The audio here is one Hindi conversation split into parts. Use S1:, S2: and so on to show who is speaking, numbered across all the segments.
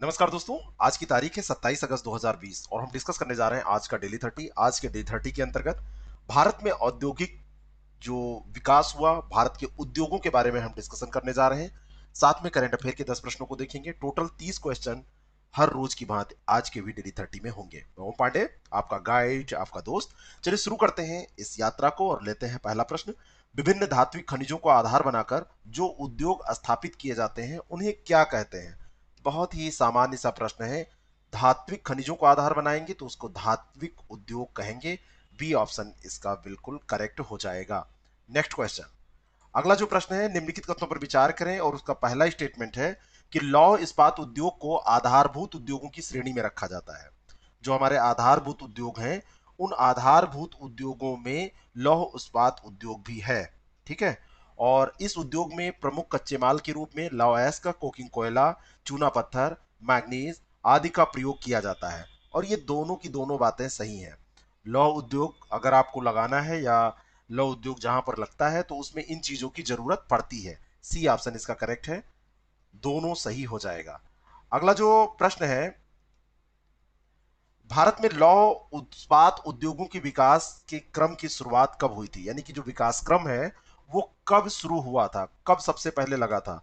S1: नमस्कार दोस्तों। आज की तारीख है 27 अगस्त 2020 और हम डिस्कस करने जा रहे हैं आज का डेली 30। आज के डेली 30 के अंतर्गत भारत में औद्योगिक जो विकास हुआ, भारत के उद्योगों के बारे में हम डिस्कशन करने जा रहे हैं। साथ में करंट अफेयर के 10 प्रश्नों को देखेंगे। टोटल 30 क्वेश्चन हर रोज की भांति आज के भी डेली 30 में होंगे। मैं ओम पांडे, आपका गाइड, आपका दोस्त। चलिए शुरू करते हैं इस यात्रा को और लेते हैं पहला प्रश्न। विभिन्न धात्विक खनिजों को आधार बनाकर जो उद्योग स्थापित किए जाते हैं उन्हें क्या कहते हैं? बहुत ही सामान्य सा प्रश्न है। धात्विक खनिजों को आधार बनाएंगे तो उसको धात्विक उद्योग कहेंगे। बी ऑप्शन इसका बिल्कुल करेक्ट हो जाएगा। Next question. अगला जो प्रश्न है, निम्नलिखित कथनों पर विचार करें और उसका पहला स्टेटमेंट है कि लौह इस्पात उद्योग को आधारभूत उद्योगों की श्रेणी में रखा जाता है। जो हमारे आधारभूत उद्योग हैं, उन आधारभूत उद्योगों में लौह इस्पात उद्योग भी है। ठीक है। और इस उद्योग में प्रमुख कच्चे माल के रूप में लौह अयस्क, कोकिंग कोयला, चूना पत्थर, मैग्नीज आदि का प्रयोग किया जाता है। और ये दोनों की दोनों बातें सही हैं। लौह उद्योग अगर आपको लगाना है या लौह उद्योग जहां पर लगता है तो उसमें इन चीजों की जरूरत पड़ती है। सी ऑप्शन इसका करेक्ट है। दोनों सही हो जाएगा। अगला जो प्रश्न है, भारत में लौह इस्पात उद्योगों के विकास के क्रम की शुरुआत कब हुई थी? यानी कि जो विकास क्रम है वो कब शुरू हुआ था, कब सबसे पहले लगा था?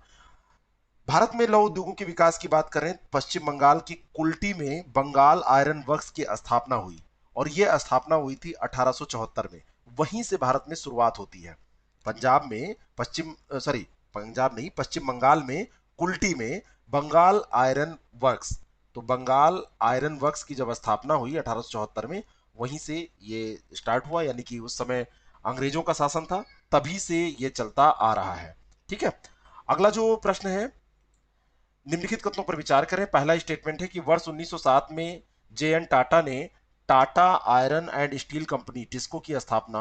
S1: भारत में लौह उद्योगों के विकास की बात करें, पश्चिम बंगाल की कुल्टी में बंगाल आयरन वर्क्स की स्थापना हुई और यह स्थापना हुई थी 1874 में। वहीं से भारत में शुरुआत होती है। पंजाब में पंजाब नहीं, पश्चिम बंगाल में कुल्टी में बंगाल आयरन वर्क्स, तो बंगाल आयरन वर्क्स की जब स्थापना हुई 1874 में, वहीं से ये स्टार्ट हुआ। यानी कि उस समय अंग्रेजों का शासन था, तभी से ये चलता आ रहा है। ठीक है। अगला जो प्रश्न है, निम्नलिखित कथनों पर विचार करें। पहला स्टेटमेंट है कि वर्ष 1907 में जे एन टाटा ने Tata iron and steel company TISCO की स्थापना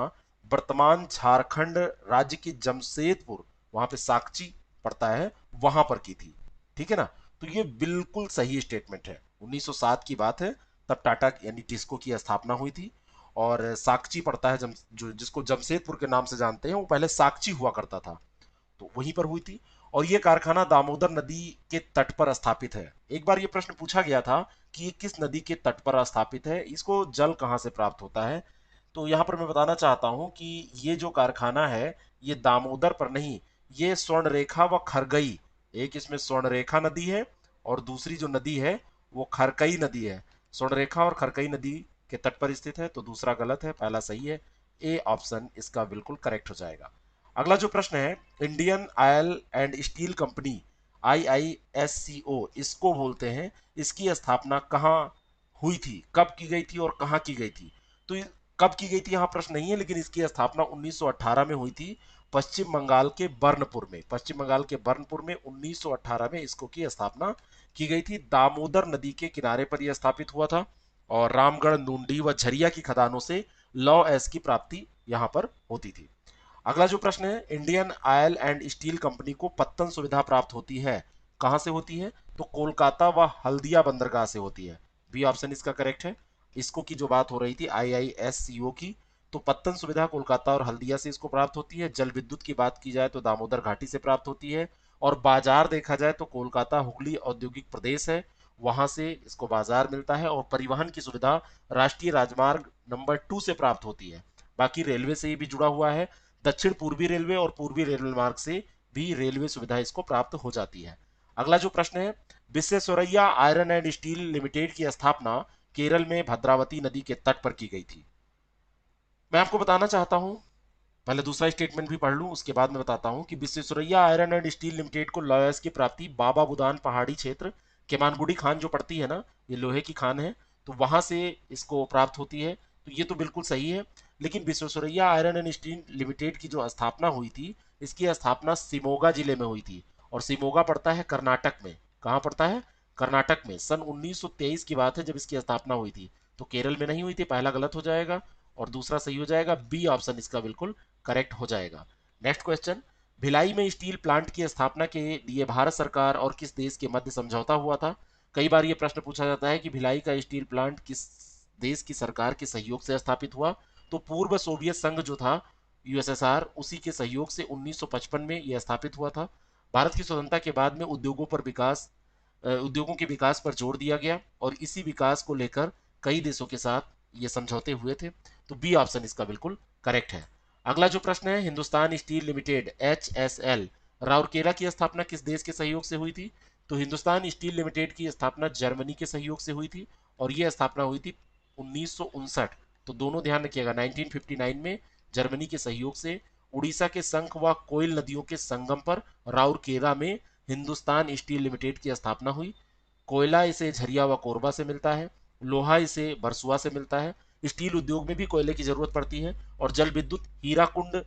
S1: वर्तमान झारखंड राज्य की जमशेदपुर, वहां पे साकची पड़ता है, वहां पर की थी। ठीक है ना। तो ये बिल्कुल सही स्टेटमेंट है। 1907 की बात है, तब टाटा यानी टिस्को की स्थापना हुई थी। और साकची पड़ता है जो जिसको जमशेदपुर के नाम से जानते हैं, वो पहले साकची हुआ करता था, तो वहीं पर हुई थी। और यह कारखाना दामोदर नदी के तट पर स्थापित है। एक बार यह प्रश्न पूछा गया था कि ये किस नदी के तट पर स्थापित है, इसको जल कहां से प्राप्त होता है। तो यहां पर मैं बताना चाहता हूं कि ये जो कारखाना है, ये दामोदर पर नहीं, ये स्वर्णरेखा व खरगई, एक इसमें स्वर्णरेखा नदी है और दूसरी जो नदी है वो खरकई नदी है। स्वर्णरेखा और खरकई नदी के तट पर स्थित है, तो दूसरा गलत है, पहला सही है। ए ऑप्शन इसका बिल्कुल करेक्ट हो जाएगा। अगला जो प्रश्न है, Indian oil and steel company IISCO इसको बोलते हैं, इसकी स्थापना कहाँ हुई थी, कब की गई थी और कहाँ की गई थी? तो कब की गई थी यहाँ प्रश्न नहीं है, लेकिन इसकी स्थापना 1918 में हुई थी, पश्चिम बंगाल के बर्नपुर में। पश्चिम बंगाल के बर्नपुर में 1918 में इसको की स्थापना की गई थी। दामोदर नदी के किनारे पर यह स्थापित हुआ था और रामगढ़, नूंडी व झरिया की खदानों से लौह अयस्क की प्राप्ति यहाँ पर होती थी। अगला जो प्रश्न है, Indian oil and steel company को पत्तन सुविधा प्राप्त होती है, कहां से होती है? तो कोलकाता व हल्दिया बंदरगाह से होती है। बी ऑप्शन इसका करेक्ट है। इसको की जो बात हो रही थी IISCO की, तो पत्तन सुविधा कोलकाता और हल्दिया से इसको प्राप्त होती है। जल विद्युत की बात की जाए तो दामोदर घाटी से प्राप्त होती है। और बाजार देखा जाए तो कोलकाता हुगली औद्योगिक प्रदेश है, वहां से इसको बाजार मिलता है। और परिवहन की सुविधा राष्ट्रीय राजमार्ग नंबर 2 से प्राप्त होती है। बाकी रेलवे से भी जुड़ा हुआ है, दक्षिण पूर्वी रेलवे और पूर्वी रेलवे मार्ग से भी रेलवे सुविधा इसको प्राप्त हो जाती है। अगला जो प्रश्न है, Visvesvaraya iron and steel limited की स्थापना केरल में भद्रावती नदी के तट पर की गई थी। मैं आपको बताना चाहता हूं, पहले दूसरा स्टेटमेंट भी पढ़ लूं, उसके बाद मैं बताता हूं कि Visvesvaraya iron and steel limited को लौह अयस्क की प्राप्ति बाबा बुदान पहाड़ी क्षेत्र, केमानगुड़ी खान जो पड़ती है ना, ये लोहे की खान है, तो वहां से इसको प्राप्त होती है। तो ये तो बिल्कुल सही है। लेकिन Visvesvaraya iron and steel limited की जो स्थापना हुई थी, इसकी स्थापना सिमोगा जिले में हुई थी। और सिमोगा पड़ता है कर्नाटक में। कहाँ पड़ता है? कर्नाटक में। सन 1923 की बात है जब इसकी स्थापना हुई थी। तो केरल में नहीं हुई थी, पहला गलत हो जाएगा और दूसरा सही हो जाएगा। बी ऑप्शन इसका बिल्कुल करेक्ट हो जाएगा। नेक्स्ट क्वेश्चन, भिलाई में स्टील प्लांट की स्थापना के लिए भारत सरकार और किस देश के मध्य समझौता हुआ था? कई बार यह प्रश्न पूछा जाता है कि भिलाई का स्टील प्लांट किस देश की सरकार के सहयोग से स्थापित हुआ। तो पूर्व सोवियत संघ जो था, USSR, उसी के सहयोग से 1955 में यह स्थापित हुआ था। भारत की स्वतंत्रता के बाद में उद्योगों पर विकास उद्योगों के विकास पर जोर दिया गया और इसी विकास को लेकर कई देशों के साथ ये समझौते हुए थे। तो बी ऑप्शन इसका बिल्कुल करेक्ट है। अगला जो प्रश्न है, Hindustan steel limited HSL Rourkela की स्थापना किस देश के सहयोग से हुई थी? तो हिंदुस्तान स्टील लिमिटेड की स्थापना जर्मनी के सहयोग से हुई थी और यह स्थापना हुई थी 1959। तो दोनों ध्यान रखिएगा, 1959 में जर्मनी के सहयोग से उड़ीसा के संख व कोयल नदियों के संगम पर राउरकेला में हिंदुस्तान स्टील लिमिटेड की स्थापना हुई। कोयला इसे झरिया व कोरबा से मिलता है, लोहा इसे बरसुआ से मिलता है। स्टील उद्योग में भी कोयले की जरूरत पड़ती है और जल विद्युत हीराकुंड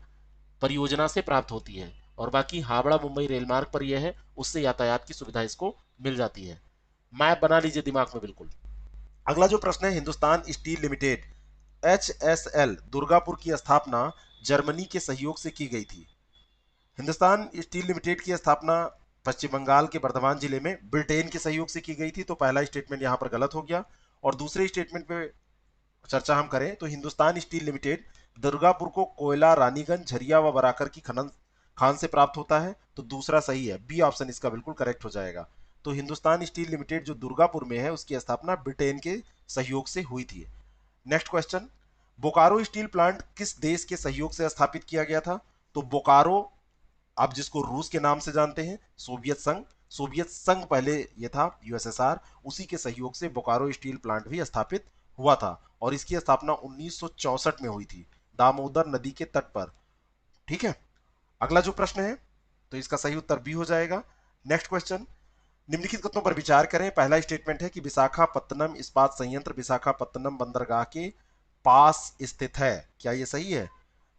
S1: परियोजना से प्राप्त होती है और बाकी हावड़ा मुंबई रेल मार्ग पर यह है, उससे यातायात की सुविधा इसको मिल जाती है। मैप बना लीजिए दिमाग में बिल्कुल। अगला जो प्रश्न है, Hindustan steel limited HSL Durgapur की स्थापना जर्मनी के सहयोग से की गई थी। हिंदुस्तान स्टील लिमिटेड की स्थापना पश्चिम बंगाल के बर्धमान जिले में ब्रिटेन के सहयोग से की गई थी। तो पहला स्टेटमेंट यहां पर गलत हो गया। और दूसरे स्टेटमेंट पे चर्चा हम करें तो हिंदुस्तान स्टील लिमिटेड दुर्गापुर को कोयला रानीगंज झरिया व बराकर की खनन खान से प्राप्त होता है। तो दूसरा सही है, बी ऑप्शन इसका बिल्कुल करेक्ट हो जाएगा। तो हिंदुस्तान स्टील लिमिटेड जो दुर्गापुर में है उसकी स्थापना ब्रिटेन के सहयोग से हुई थी। Next question, Bokaro steel plant किस देश के सहयोग से स्थापित किया गया था? तो बोकारो, आप जिसको रूस के नाम से जानते हैं, सोवियत संघ पहले ये था USSR, उसी के सहयोग से बोकारो स्टील प्लांट भी स्थापित हुआ था और इसकी स्थापना 1964 में हुई थी दामोदर नदी के तट पर। ठीक है, अगला जो प्रश्न है तो इसका सही उत्तर बी हो जाएगा। नेक्स्ट क्वेश्चन, निम्नलिखित कथनों पर विचार करें। पहला स्टेटमेंट है कि विशाखापत्तनम इस्पात संयंत्र विशाखापत्तनम बंदरगाह के पास स्थित है। क्या यह सही है?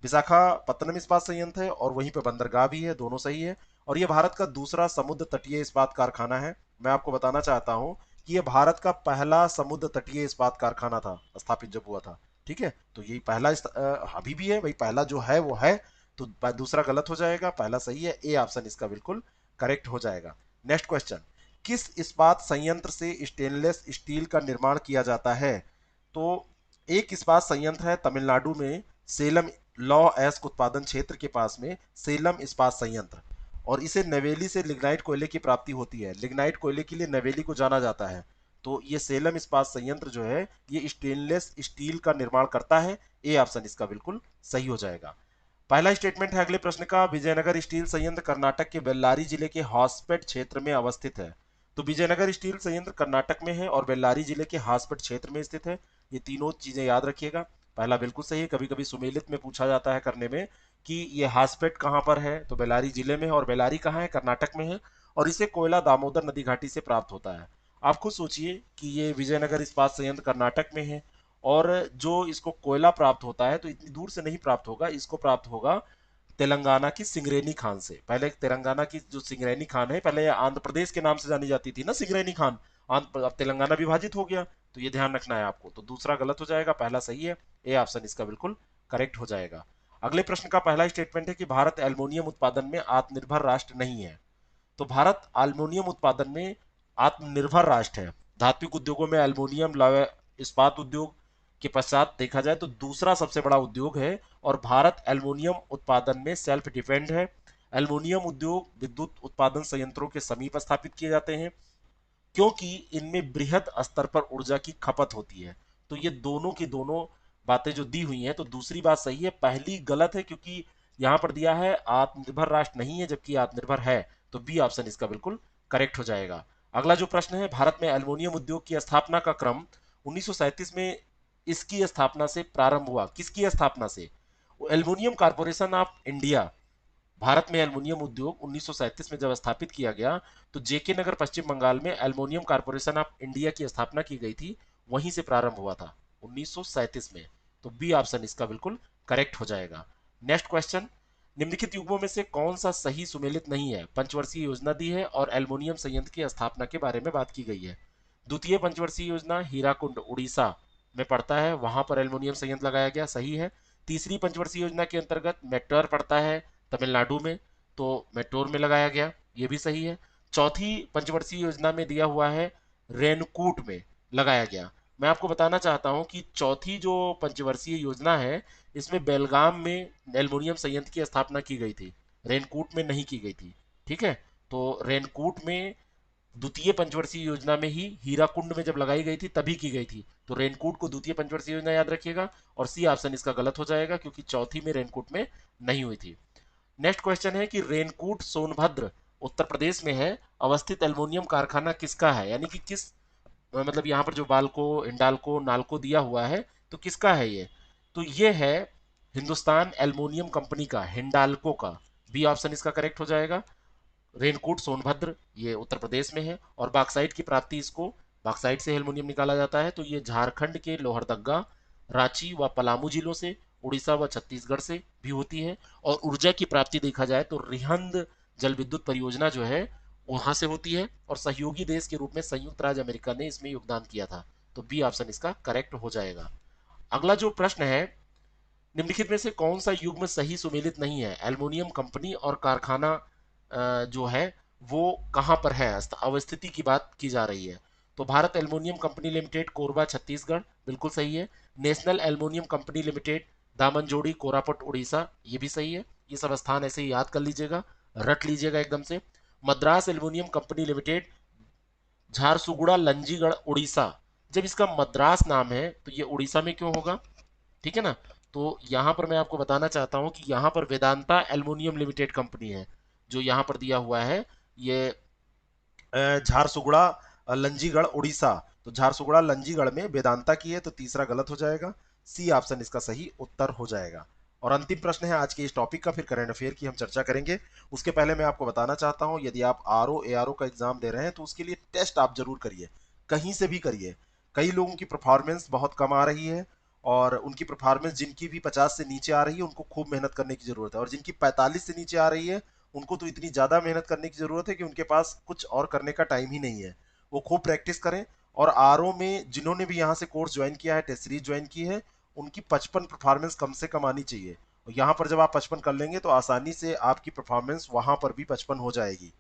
S1: विशाखापत्तनम इस्पात संयंत्र है और वहीं पे बंदरगाह भी है, दोनों सही है। और यह भारत का दूसरा समुद्र तटीय इस्पात कारखाना है। मैं आपको बताना चाहता हूं कि यह भारत का पहला समुद्र तटीय इस्पात कारखाना था स्थापित जब हुआ था। ठीक है, तो यही पहला अभी भी है, वही पहला जो है वो है। तो दूसरा गलत हो जाएगा, पहला सही है, ए ऑप्शन इसका बिल्कुल करेक्ट हो जाएगा। नेक्स्ट क्वेश्चन, किस इस्पात संयंत्र से स्टेनलेस स्टील का निर्माण किया जाता है? तो एक इस्पात संयंत्र है तमिलनाडु में, सेलम लॉ एस्क उत्पादन क्षेत्र के पास में सेलम इस्पात संयंत्र, और इसे नवेली से लिग्नाइट कोयले की प्राप्ति होती है। लिग्नाइट कोयले के लिए नवेली को जाना जाता है। तो ये सेलम इस्पात संयंत्र जो है ये स्टेनलेस स्टील का निर्माण करता है। ए ऑप्शन इसका बिल्कुल सही हो जाएगा। पहला स्टेटमेंट है अगले प्रश्न का, विजयनगर स्टील संयंत्र कर्नाटक के बेल्लारी जिले के हॉस्पेट क्षेत्र में अवस्थित है। तो विजयनगर स्टील संयंत्र कर्नाटक में है और बेल्लारी जिले के हॉस्पेट क्षेत्र में स्थित है। ये तीनों चीजें याद रखिएगा। पहला बिल्कुल सही है, कभी कभी सुमेलित में पूछा जाता है करने में कि ये हॉस्पेट कहाँ पर है, तो बेल्लारी जिले में है। और बेल्लारी कहाँ है? कर्नाटक में है। और इसे कोयला दामोदर नदी घाटी से प्राप्त होता है। आप खुद सोचिए कि ये विजयनगर इस्पात संयंत्र कर्नाटक में है और जो इसको कोयला प्राप्त होता है तो इतनी दूर से नहीं प्राप्त होगा, इसको प्राप्त होगा तेलंगाना की सिंगरेनी खान से। पहले तेलंगाना की जो सिंगरेनी खान है, पहले आंध्र प्रदेश के नाम से जानी जाती थी ना सिंगरेनी खान, अब तेलंगाना विभाजित हो गया। तो ये ध्यान रखना है आपको। तो दूसरा गलत हो जाएगा, पहला सही है, ए ऑप्शन इसका बिल्कुल करेक्ट हो जाएगा। अगले प्रश्न का पहला स्टेटमेंट है कि भारत एल्युमिनियम उत्पादन में आत्मनिर्भर राष्ट्र नहीं है। तो भारत एल्युमिनियम उत्पादन में आत्मनिर्भर राष्ट्र है। धात्विक उद्योगों में एल्युमिनियम इस्पात उद्योग के पश्चात देखा जाए तो दूसरा सबसे बड़ा उद्योग है और भारत एल्युमिनियम उत्पादन में सेल्फ डिपेंड है। एल्युमिनियम उद्योग विद्युत उत्पादन संयंत्रों के समीप स्थापित किए जाते हैं क्योंकि इनमें बृहद स्तर पर ऊर्जा की खपत होती है। तो ये दोनों की दोनों बातें जो दी हुई हैं, तो दूसरी बात सही है, पहली गलत है क्योंकि यहां पर दिया है आत्मनिर्भर राष्ट्र नहीं है जबकि आत्मनिर्भर है। तो बी ऑप्शन इसका बिल्कुल करेक्ट हो जाएगा। अगला जो प्रश्न है, भारत में एल्युमिनियम उद्योग की स्थापना का क्रम 1937 में इसकी स्थापना से प्रारंभ हुआ। किसकी स्थापना से? Aluminium corporation of India, Bharat में एल्युमिनियम उद्योग 1937 में जब स्थापित किया गया तो जेके नगर पश्चिम बंगाल में एल्युमिनियम कारपोरेशन ऑफ इंडिया की स्थापना की गई थी, वहीं से प्रारंभ हुआ था 1937 में। तो बी ऑप्शन इसका बिल्कुल करेक्ट हो जाएगा। नेक्स्ट क्वेश्चन, निम्नलिखित युग्मों में से कौन सा सही सुमेलित नहीं है? पंचवर्षीय योजना दी है और एल्युमिनियम संयंत्र की स्थापना के बारे में बात की गई है। द्वितीय पंचवर्षीय योजना हीराकुंड उड़ीसा में पड़ता है, वहां पर एल्युमिनियम संयंत्र लगाया गया, सही है। तीसरी पंचवर्षीय योजना के अंतर्गत मेट्योर पड़ता है तमिलनाडु में, तो मेट्रोर में लगाया गया, ये भी सही है। चौथी पंचवर्षीय योजना में दिया हुआ है रेनकूट में लगाया गया। मैं आपको बताना चाहता हूं कि चौथी जो पंचवर्षीय योजना है इसमें बेलगाम में एल्युमिनियम संयंत्र की स्थापना की गई थी, रेनकूट में नहीं की गई थी। ठीक है, तो रेनकूट में द्वितीय पंचवर्षीय योजना में ही हीराकुंड में जब लगाई गई थी तभी की गई थी। तो रेनकूट को द्वितीय पंचवर्षीय योजना याद रखिएगा, और सी ऑप्शन इसका गलत हो जाएगा क्योंकि चौथी में रेनकूट में नहीं हुई थी। नेक्स्ट क्वेश्चन है कि रेनकूट सोनभद्र उत्तर प्रदेश में है, अवस्थित एल्युमिनियम कारखाना किसका है, यानी कि किस, मतलब यहाँ पर जो बाल्को, हिंडाल्को, नाल्को दिया हुआ है तो किसका है ये, तो ये है हिंदुस्तान एल्युमिनियम कंपनी का, हिंडाल्को का। बी ऑप्शन इसका करेक्ट हो जाएगा। रेनकूट सोनभद्र ये उत्तर प्रदेश में है, और बाक्साइट की प्राप्ति, इसको बाक्साइट से एल्युमिनियम निकाला जाता है, तो ये झारखंड के लोहरदग्गा, रांची व पलामू जिलों से, उड़ीसा व छत्तीसगढ़ से भी होती है। और ऊर्जा की प्राप्ति देखा जाए तो रिहंद जल विद्युत परियोजना जो है वहां से होती है, और सहयोगी देश के रूप में संयुक्त राज्य अमेरिका ने इसमें योगदान किया था। तो बी ऑप्शन इसका करेक्ट हो जाएगा। अगला जो प्रश्न है, निम्नलिखित में से कौन सा युग्म सही सुमेलित नहीं है, एल्युमिनियम कंपनी और कारखाना जो है वो कहां पर है, अवस्थिति की बात की जा रही है। तो Bharat aluminium company limited, Korba Chhattisgarh, बिल्कुल सही है। National aluminium company limited, Damanjodi, Koraput, Orissa, ये भी सही है। ये सब स्थान ऐसे ही याद कर लीजिएगा, रट लीजिएगा एकदम से। Madras aluminium company limited, Jharsuguda, Lanjigarh, Orissa. जब इसका मद्रास नाम है तो ये उड़ीसा में क्यों होगा, ठीक है ना। तो यहां पर मैं आपको बताना चाहता हूं कि यहां पर वेदांता एल्युमिनियम लिमिटेड कंपनी है, जो यहां पर दिया हुआ है ये झारसुगुड़ा, लंजीगढ़, उड़ीसा। तो झारसुगुड़ा लंजीगढ़ में वेदांता की है, तो तीसरा गलत हो जाएगा। सी ऑप्शन इसका सही उत्तर हो जाएगा। और अंतिम प्रश्न है आज के इस टॉपिक का, फिर करंट अफेयर की हम चर्चा करेंगे। उसके पहले मैं आपको बताना चाहता हूं, यदि आप R O A R O का एग्जाम दे रहे हैं तो उसके लिए टेस्ट आप जरूर करिए, कहीं से भी करिए। कई लोगों की परफॉर्मेंस बहुत कम आ रही है, और उनकी परफॉर्मेंस जिनकी भी 50 से नीचे आ रही है उनको खूब मेहनत करने की जरूरत है, और जिनकी 45 से नीचे आ रही है उनको तो इतनी ज्यादा मेहनत करने की जरूरत है कि उनके पास कुछ और करने का टाइम ही नहीं है। वो खूब प्रैक्टिस करें। और आर ओ में जिन्होंने भी यहाँ से कोर्स ज्वाइन किया है, टेस्ट सीरीज ज्वाइन की है, उनकी 55 परफॉर्मेंस कम से कम आनी चाहिए। और यहाँ पर जब आप 55 कर लेंगे तो आसानी से आपकी परफॉर्मेंस वहां पर भी 55 हो जाएगी।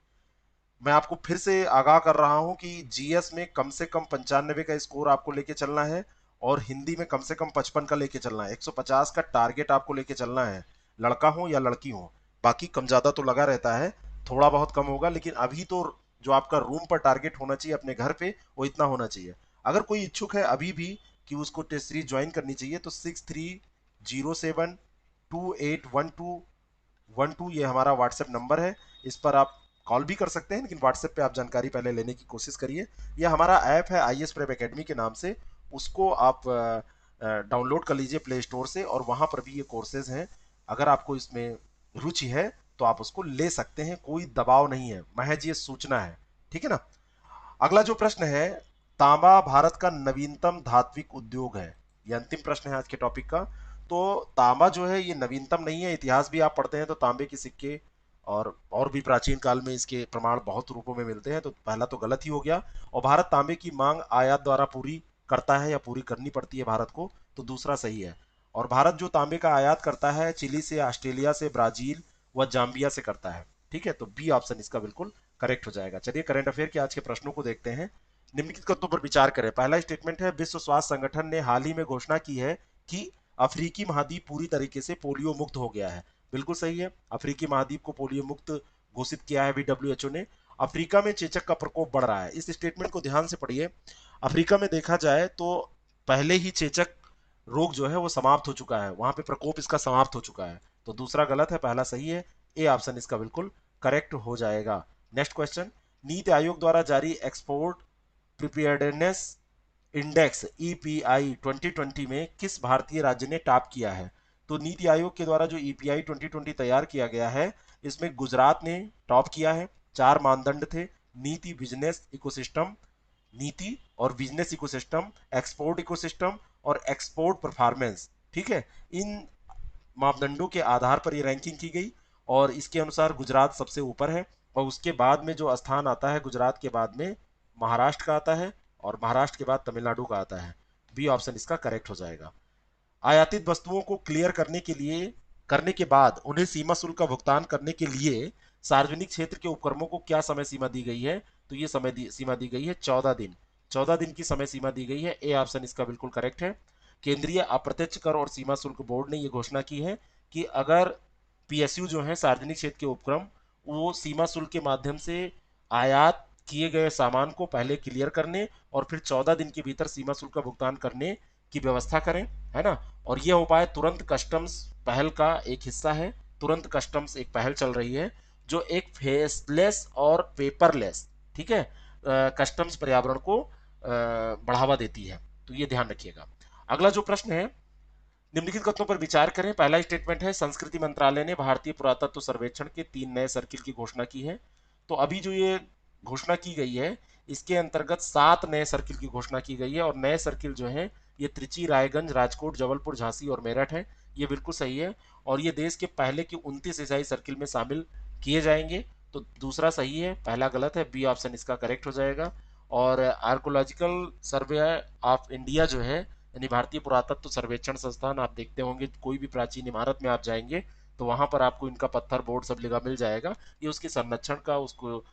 S1: मैं आपको फिर से आगाह कर रहा हूं कि जीएस में कम से कम 95 का स्कोर आपको लेके चलना है, और हिंदी में कम से कम 55 का लेके चलना है। 150 का टारगेट आपको लेके चलना है, लड़का हो या लड़की हो। बाकी कम ज्यादा तो लगा रहता है, थोड़ा बहुत कम होगा, लेकिन अभी तो जो आपका रूम पर टारगेट होना चाहिए अपने घर पे, वो इतना होना चाहिए। अगर कोई इच्छुक है अभी भी कि उसको टेस्ट सीरीज ज्वाइन करनी चाहिए, तो 6307281212 ये हमारा व्हाट्सएप नंबर है। इस पर आप कॉल भी कर सकते हैं, लेकिन व्हाट्सएप पे आप जानकारी पहले लेने की कोशिश करिए। यह हमारा ऐप है आई एस प्रेप अकेडमी के नाम से, उसको आप डाउनलोड कर लीजिए प्ले स्टोर से, और वहां पर भी ये कोर्सेज हैं। अगर आपको इसमें रुचि है तो आप उसको ले सकते हैं, कोई दबाव नहीं है, महज ये सूचना है, ठीक है ना। अगला जो प्रश्न है, तांबा भारत का नवीनतम धात्विक उद्योग है, ये अंतिम प्रश्न है आज के टॉपिक का। तो तांबा जो है ये नवीनतम नहीं है, इतिहास भी आप पढ़ते हैं तो तांबे के सिक्के और भी प्राचीन काल में इसके प्रमाण बहुत रूपों में मिलते हैं, तो पहला तो गलत ही हो गया। और भारत तांबे की मांग आयात द्वारा पूरी करता है, या पूरी करनी पड़ती है भारत को, तो दूसरा सही है। और भारत जो तांबे का आयात करता है चिली से, ऑस्ट्रेलिया से, ब्राजील व जाम्बिया से करता है, ठीक है। तो बी ऑप्शन इसका बिल्कुल करेक्ट हो जाएगा। चलिए करंट अफेयर के आज के प्रश्नों को देखते हैं। निम्नलिखित कथनों पर विचार करें। पहला स्टेटमेंट है, विश्व स्वास्थ्य संगठन ने हाल ही में घोषणा की है कि अफ्रीकी महाद्वीप पूरी तरीके से पोलियो मुक्त हो गया है। बिल्कुल सही है, अफ्रीकी महाद्वीप को पोलियो मुक्त घोषित किया है डब्ल्यूएचओ ने। अफ्रीका में चेचक का प्रकोप बढ़ रहा है, इस स्टेटमेंट को ध्यान से पढ़िए। अफ्रीका में देखा जाए तो पहले ही चेचक रोग जो है वो समाप्त हो चुका है, वहां पे प्रकोप इसका समाप्त हो चुका है। तो दूसरा गलत है, पहला सही है। ए ऑप्शन इसका बिल्कुल करेक्ट हो जाएगा। नेक्स्ट क्वेश्चन, नीति आयोग द्वारा जारी एक्सपोर्ट प्रिपेयर्डनेस इंडेक्स ईपीआई 2020 में किस भारतीय राज्य ने टॉप किया है। तो नीति आयोग के द्वारा जो ईपीआई 2020 तैयार किया गया है, इसमें गुजरात ने टॉप किया है। 4 मानदंड थे, नीति, बिजनेस इकोसिस्टम, नीति और बिजनेस इकोसिस्टम, एक्सपोर्ट इकोसिस्टम और एक्सपोर्ट परफॉर्मेंस, ठीक है। इन मापदंडों के आधार पर ये रैंकिंग की गई, और इसके अनुसार गुजरात सबसे ऊपर है। और उसके बाद में जो स्थान आता है, गुजरात के बाद में महाराष्ट्र का आता है, और महाराष्ट्र के बाद तमिलनाडु का आता है। बी ऑप्शन इसका करेक्ट हो जाएगा। आयातित वस्तुओं को क्लियर करने के बाद उन्हें सीमा शुल्क का भुगतान करने के लिए सार्वजनिक क्षेत्र के उपक्रमों को क्या समय सीमा दी गई है। तो ये सीमा दी गई है 14 दिन। 14 दिन की समय सीमा दी गई है। ए ऑप्शन इसका बिल्कुल करेक्ट है। केंद्रीय अप्रत्यक्ष कर और सीमा शुल्क बोर्ड ने यह घोषणा की है कि अगर पीएसयू जो है सार्वजनिक क्षेत्र के उपक्रम, वो सीमा शुल्क के माध्यम से आयात किए गए सामान को पहले क्लियर करने और फिर 14 दिन के भीतर सीमा शुल्क का भुगतान करने की व्यवस्था करें, है ना। और यह उपाय तुरंत कस्टम्स पहल का एक हिस्सा है। तुरंत कस्टम्स एक पहल चल रही है जो एक फेसलेस और पेपरलेस, ठीक है, कस्टम्स पर्यावरण को बढ़ावा देती है। तो ये ध्यान रखिएगा। अगला जो प्रश्न है, निम्नलिखित कथनों पर विचार करें। पहला स्टेटमेंट है, संस्कृति मंत्रालय ने भारतीय पुरातत्व सर्वेक्षण के 3 नए सर्किल की घोषणा की है। तो अभी जो ये घोषणा की गई है, इसके अंतर्गत 7 नए सर्किल की घोषणा की गई है। और नए सर्किल जो है ये त्रिची, रायगंज, राजकोट, जबलपुर, झांसी और मेरठ है। ये बिल्कुल सही है। और ये देश के पहले के 29 ईसाई सर्किल में शामिल किए जाएंगे। तो दूसरा सही है, पहला गलत है, बी ऑप्शन इसका करेक्ट हो जाएगा। और आर्कोलॉजिकल सर्वे ऑफ इंडिया जो है, यानी भारतीय पुरातत्व सर्वेक्षण संस्थान, आप देखते होंगे कोई भी प्राचीन इमारत में आप जाएंगे तो वहां पर आपको इनका पत्थर बोर्ड सब लगा मिल जाएगा। ये उसके संरक्षण का, उसको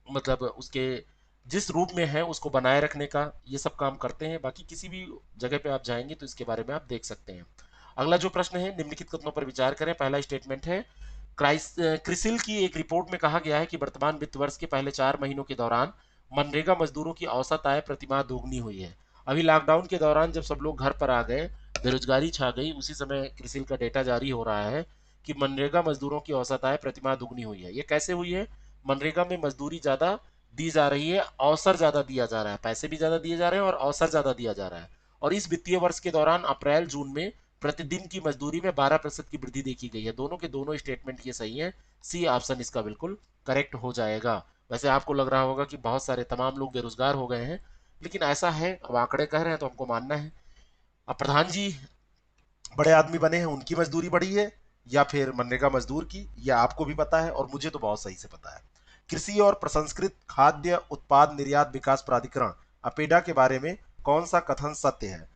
S1: मतलब उसके जिस रूप में है उसको बनाए रखने का ये सब काम करते हैं। बाकी किसी भी जगह पे आप जाएंगे तो इसके बारे में आप देख सकते हैं। अगला जो प्रश्न है, निम्नलिखित कथनों पर विचार करें। पहला स्टेटमेंट है, क्रिसिल की एक रिपोर्ट में कहा गया है कि वर्तमान वित्त वर्ष के पहले 4 महीनों के दौरान मनरेगा मजदूरों की औसत आय प्रतिमाह दोगुनी हुई है। अभी लॉकडाउन के दौरान जब सब लोग घर पर आ गए, बेरोजगारी छा गई, उसी समय क्रिसिल का डेटा जारी हो रहा है कि मनरेगा मजदूरों की औसत आय प्रतिमाह दुगनी हुई है। ये कैसे हुई है? मनरेगा में मजदूरी ज्यादा दी जा रही है, अवसर ज्यादा दिया जा रहा है, पैसे भी ज्यादा दिए जा रहे हैं और अवसर ज्यादा दिया जा रहा है। और इस वित्तीय वर्ष के दौरान अप्रैल जून में प्रतिदिन की मजदूरी में 12% की वृद्धि देखी गई है। दोनों के दोनों स्टेटमेंट ये सही है। सी ऑप्शन इसका बिल्कुल करेक्ट हो जाएगा। वैसे आपको लग रहा होगा कि बहुत सारे तमाम लोग बेरोजगार हो गए हैं, लेकिन ऐसा है, अब आंकड़े कह रहे हैं तो हमको मानना है। अब प्रधान जी बड़े आदमी बने हैं, उनकी मजदूरी बढ़ी है या फिर मनरेगा मजदूर की, यह आपको भी पता है और मुझे तो बहुत सही से पता है। कृषि और प्रसंस्कृत खाद्य उत्पाद निर्यात विकास प्राधिकरण अपेडा के बारे में कौन सा कथन सत्य है?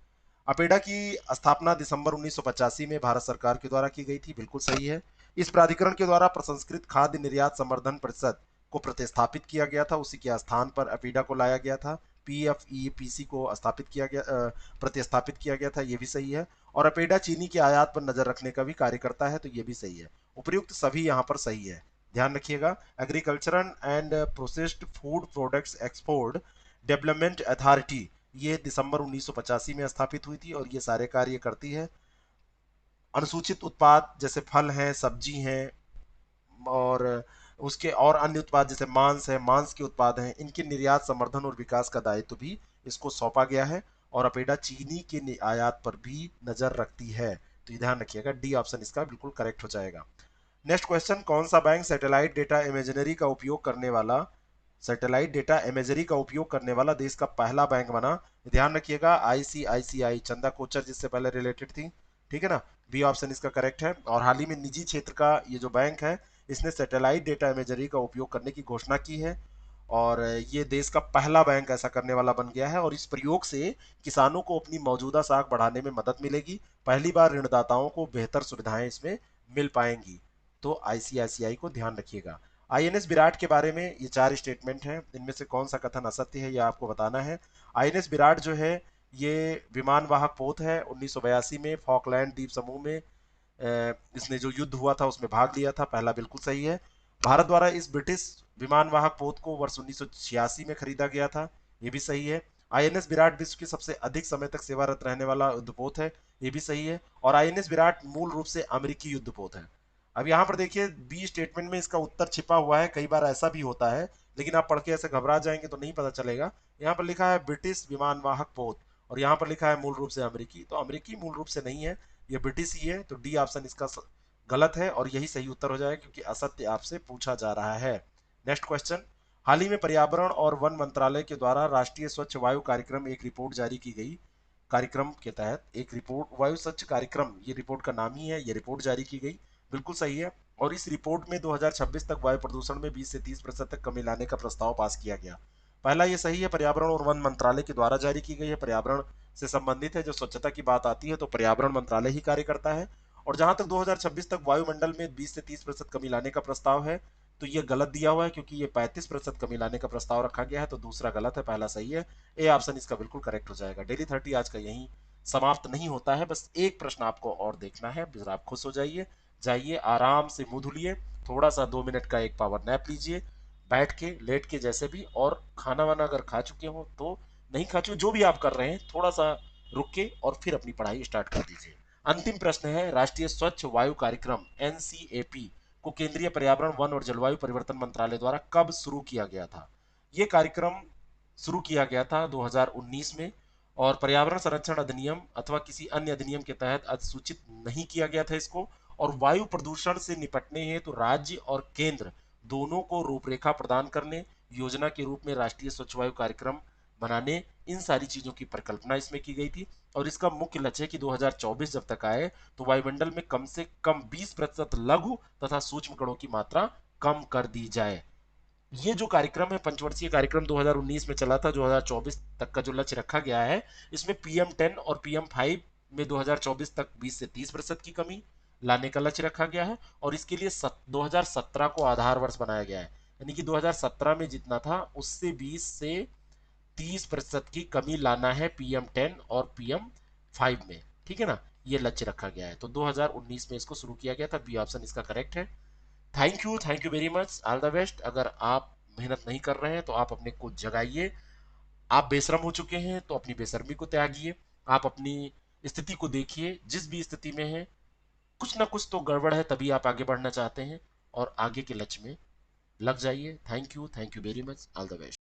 S1: अपेडा की स्थापना दिसंबर 1985 में भारत सरकार के द्वारा की गई थी, बिल्कुल सही है। इस प्राधिकरण के द्वारा प्रसंस्कृत खाद्य निर्यात संवर्धन परिषद को प्रतिस्थापित किया गया था, उसी के स्थान पर अपेडा को लाया गया था। पीएफईपीसी को स्थापित किया गया, प्रतिस्थापित किया गया था, ये भी सही है। और अपेडा चीनी के आयात पर नजर रखने का भी कार्य करता है, तो ये भी सही है। उपयुक्त सभी यहाँ पर सही है, ध्यान रखिएगा। Agriculture and processed food products export development authority, ये दिसंबर 1985 में स्थापित हुई थी और ये सारे कार्य करती है। अनुसूचित उत्पाद जैसे फल हैं, सब्जी हैं और उसके और अन्य उत्पाद जैसे मांस है, मांस के उत्पाद हैं, इनके निर्यात संवर्धन और विकास का दायित्व भी इसको सौंपा गया है। और अपेडा चीनी के आयात पर भी नजर रखती है, तो ये ध्यान रखिएगा। डी ऑप्शन इसका बिल्कुल करेक्ट हो जाएगा। नेक्स्ट क्वेश्चन, कौन सा बैंक सैटेलाइट डेटा इमेजरी का उपयोग करने वाला देश का पहला बैंक बना? ध्यान रखिएगा, आईसीआईसीआई, चंदा कोचर जिससे पहले रिलेटेड थी, ठीक है ना। बी ऑप्शन इसका करेक्ट है। और हाल ही में निजी क्षेत्र का ये जो बैंक है, इसने सैटेलाइट डेटा इमेजरी का उपयोग करने की घोषणा की है और ये देश का पहला बैंक ऐसा करने वाला बन गया है। और इस प्रयोग से किसानों को अपनी मौजूदा साख बढ़ाने में मदद मिलेगी। पहली बार ऋणदाताओं को बेहतर सुविधाएं इसमें मिल पाएंगी। तो आईसीआईसीआई को ध्यान रखिएगा। आईएनएस विराट के बारे में ये 4 स्टेटमेंट हैं, इनमें से कौन सा कथन असत्य है, यह आपको बताना है। आईएनएस विराट जो है ये विमान वाहक पोत है। 1982 में फॉकलैंड द्वीप समूह में इसने जो युद्ध हुआ था उसमें भाग लिया था, पहला बिल्कुल सही है। भारत द्वारा इस ब्रिटिश विमान वाहक पोत को वर्ष 1986 में खरीदा गया था, ये भी सही है। आईएनएस विराट विश्व की सबसे अधिक समय तक सेवारत रहने वाला युद्धपोत है, ये भी सही है। और आईएनएस विराट मूल रूप से अमेरिकी युद्धपोत है। अब यहाँ पर देखिए, बी स्टेटमेंट में इसका उत्तर छिपा हुआ है, कई बार ऐसा भी होता है, लेकिन आप पढ़ के ऐसे घबरा जाएंगे तो नहीं पता चलेगा। यहाँ पर लिखा है ब्रिटिश विमान वाहक पोत और यहाँ पर लिखा है मूल रूप से अमेरिकी, तो अमेरिकी मूल रूप से नहीं है, ये ब्रिटिश ही है। तो डी ऑप्शन इसका गलत है और यही सही उत्तर हो जाएगा क्योंकि असत्य आपसे पूछा जा रहा है। नेक्स्ट क्वेश्चन, हाल ही में पर्यावरण और वन मंत्रालय के द्वारा राष्ट्रीय स्वच्छ वायु कार्यक्रम एक रिपोर्ट जारी की गई। कार्यक्रम के तहत एक रिपोर्ट, वायु स्वच्छ कार्यक्रम, ये रिपोर्ट का नाम ही है, ये रिपोर्ट जारी की गई, बिल्कुल सही है। और इस रिपोर्ट में 2026 तक वायु प्रदूषण में 20 से 30% तक कमी लाने का प्रस्ताव पास किया गया। पहला ये सही है, पर्यावरण और वन मंत्रालय के द्वारा जारी की गई है, पर्यावरण से संबंधित है। जो स्वच्छता की बात आती है तो पर्यावरण मंत्रालय ही कार्य करता है। और जहां तक 2026 तक वायुमंडल में 20 से 30% कमी लाने का प्रस्ताव है, तो ये गलत दिया हुआ है क्योंकि ये 35% कमी लाने का प्रस्ताव रखा गया है, तो दूसरा गलत है, पहला सही है। ए ऑप्शन इसका बिल्कुल करेक्ट हो जाएगा। डेली 30 आज का यही समाप्त नहीं होता है, बस एक प्रश्न आपको और देखना है, फिर आप खुश हो जाइए। जाइए आराम से मुंह धुलिए, थोड़ा सा 2 मिनट का एक पावर नैप लीजिए, बैठ के लेट के जैसे भी, और खाना वाना अगर खा चुके हो तो, नहीं खा चुके जो भी आप कर रहे हैं थोड़ा सा रुक के और फिर अपनी पढ़ाई स्टार्ट कर दीजिए। अंतिम प्रश्न है, राष्ट्रीय स्वच्छ वायु कार्यक्रम एनसीएपी को केंद्रीय पर्यावरण वन और जलवायु परिवर्तन मंत्रालय द्वारा कब शुरू किया गया था? ये कार्यक्रम शुरू किया गया था 2019 में, और पर्यावरण संरक्षण अधिनियम अथवा किसी अन्य अधिनियम के तहत अधिसूचित नहीं किया गया था इसको। और वायु प्रदूषण से निपटने हेतु तो राज्य और केंद्र दोनों को रूपरेखा प्रदान करने, योजना के रूप में राष्ट्रीय स्वच्छ वायु कार्यक्रम बनाने, इन सारी चीजों की परिकल्पना इसमें की गई थी। और इसका मुख्य लक्ष्य है कि 2024 जब तक आए तो वायुमंडल में कम से कम 20% लघु तथा सूक्ष्म कणों की मात्रा कम कर दी जाए। ये जो कार्यक्रम है, पंचवर्षीय कार्यक्रम 2019 में चला था, 2024 तक का जो लक्ष्य रखा गया है, इसमें PM10 और PM5 में 2024 तक 20 से 30% की कमी लाने का लक्ष्य रखा गया है। और इसके लिए 2017 को आधार वर्ष बनाया गया है, यानी कि 2017 में जितना था उससे 20 से 30% की कमी लाना है PM10 और PM5 में, ठीक है ना। ये लक्ष्य रखा गया है, तो 2019 में इसको शुरू किया गया था। बी ऑप्शन इसका करेक्ट है। Thank you very much, all the best. अगर आप मेहनत नहीं कर रहे हैं तो आप अपने को जगाइए। आप बेशरम हो चुके हैं तो अपनी बेशर्मी को त्यागिए। आप अपनी स्थिति को देखिए, जिस भी स्थिति में है कुछ ना कुछ तो गड़बड़ है, तभी आप आगे बढ़ना चाहते हैं, और आगे के लक्ष्य में लग जाइए। Thank you very much, all the best.